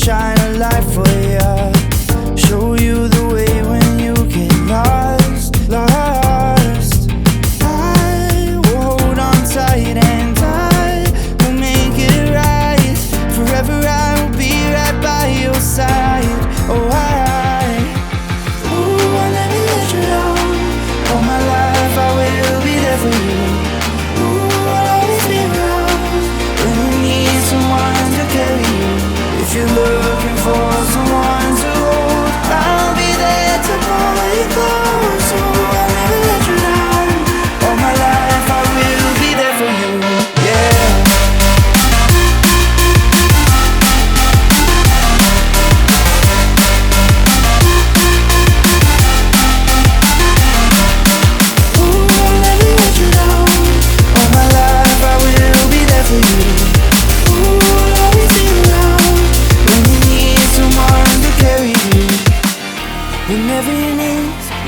shine a light for ya. Show you the way when you get lost, lost. I will hold on tight and I will make it right. Forever I will be right by your side. Oh, I'll never let you down. All my life I will be there for you. Ooh, I'll always be around when you need someone to carry you. If you're looking for someone to hold, I'll be there to pull you close. Ooh, I'll never let you down. All my life I will be there for you. Yeah.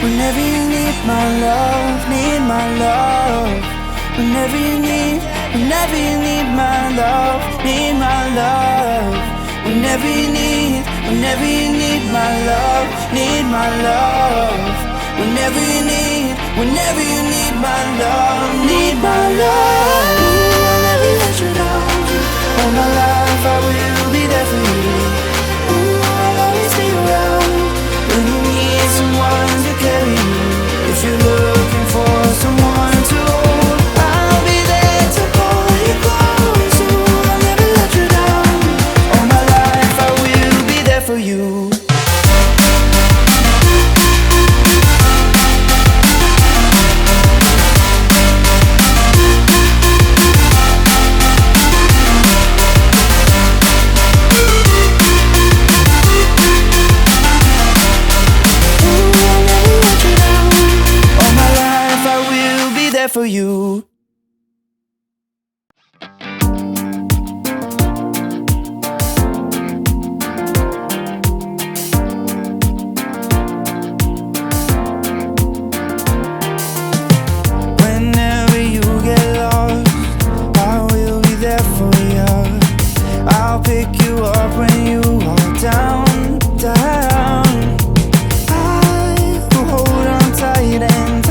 Whenever you need my love, need my love. Whenever you need my love, need my love. Whenever you need my love, need my love. Whenever you need my love, need my love. Ooh, I'll never let you down. All my life I will be there for you. Ooh, I'll always be around when you need someone to carry you. If you're looking for someone to hold, I'll be there to pull you close. Ooh, I'll never let you down. All my life I will be there for you. For you. Whenever you get lost, I will be there for you. I'll pick you up when you are down, down. I will hold on tight and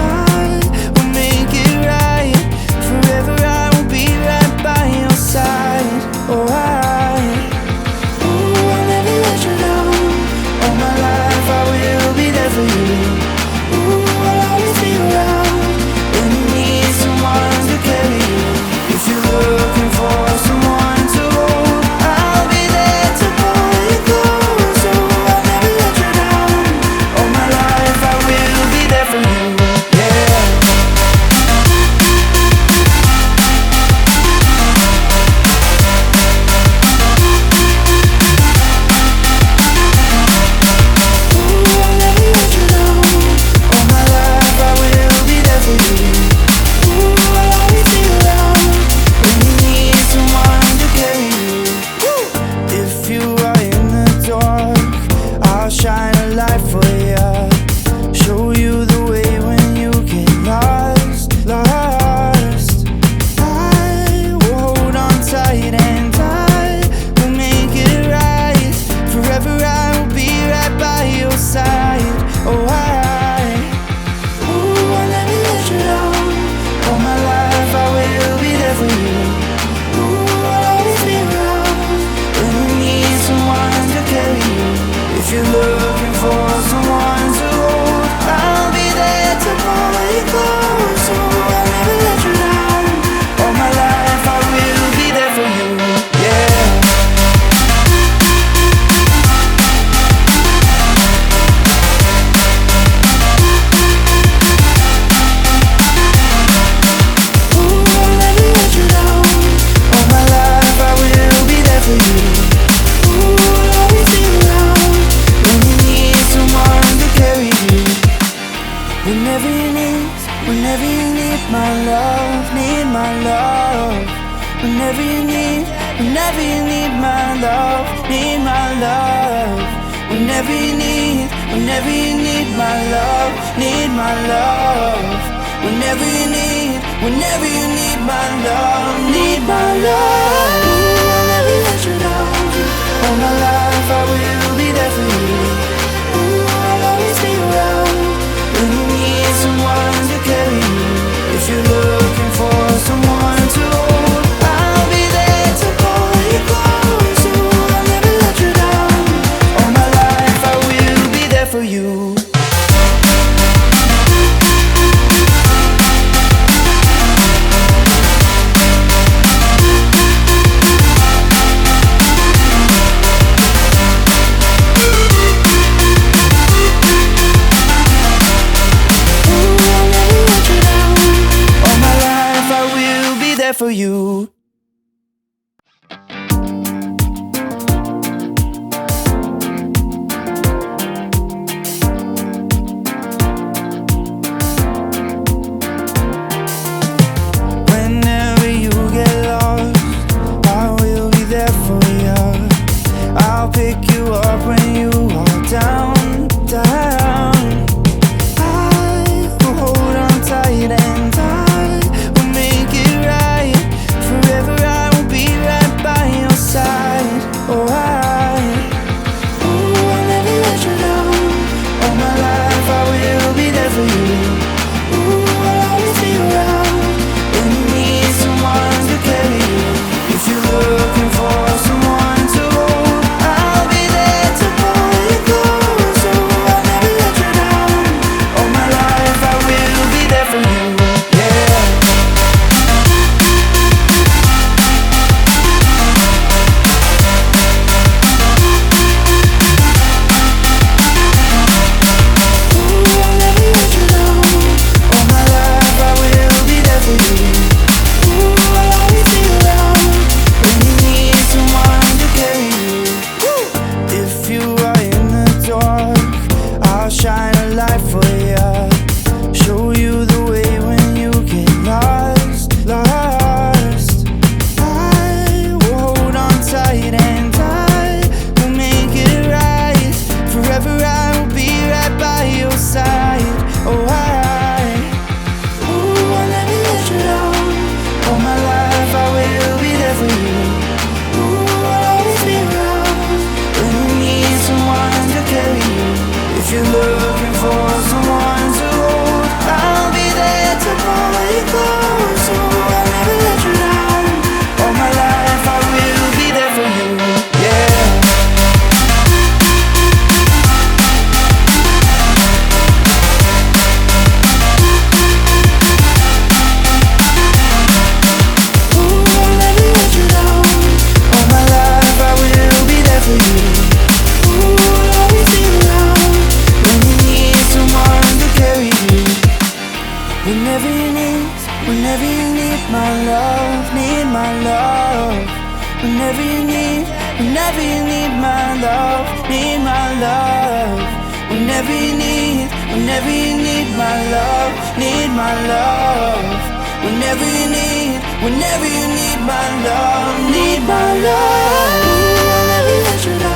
Whenever you need my love, need my love. Whenever you need my love, need my love. Whenever you need my love, need my love. Ooh, I'll never let you down. All my life life I will be there for you. Ooh, I'll always be around when you need someone to carry you. If you're looking for someone to hold, I'll be there to pull you close. Ooh, I'll never let you down. All my life I will be there for you. For you. Whenever you get lost, I will be there for you. I'll pick you up when you are down, down. I will hold on tight and I will make it right. Forever I will be right by your side. Oh, I'll never let you down. All my life I will be there for you. Ooh, I'll always be around when you need someone to carry you. If you're looking for someone to hold, I'll be there to pull you close. Oh, I'll never let you down. All my life I will be there for you. Shine a light for you, show you the way when you get lost, lost. I will hold on tight and I will make it right. Forever I will be right by your side. Oh, I'll never let you down. All my life I will be there for you. Ooh, I'll always be around when you need someone to carry you. If you're looking for someone to hold, I'll be there to pull you close. Oh, I'll never let you down. All my life I will be there for you. Yeah. Ooh, I'll never let you down. All my life I will be there for you. Ooh, I'll always be around when you need someone to carry you. Whenever you need my love, need my love. Whenever you need my love, need my love. Whenever you need my love, need my love. Whenever you need my love, need my love. Ooh, I'll never let you down.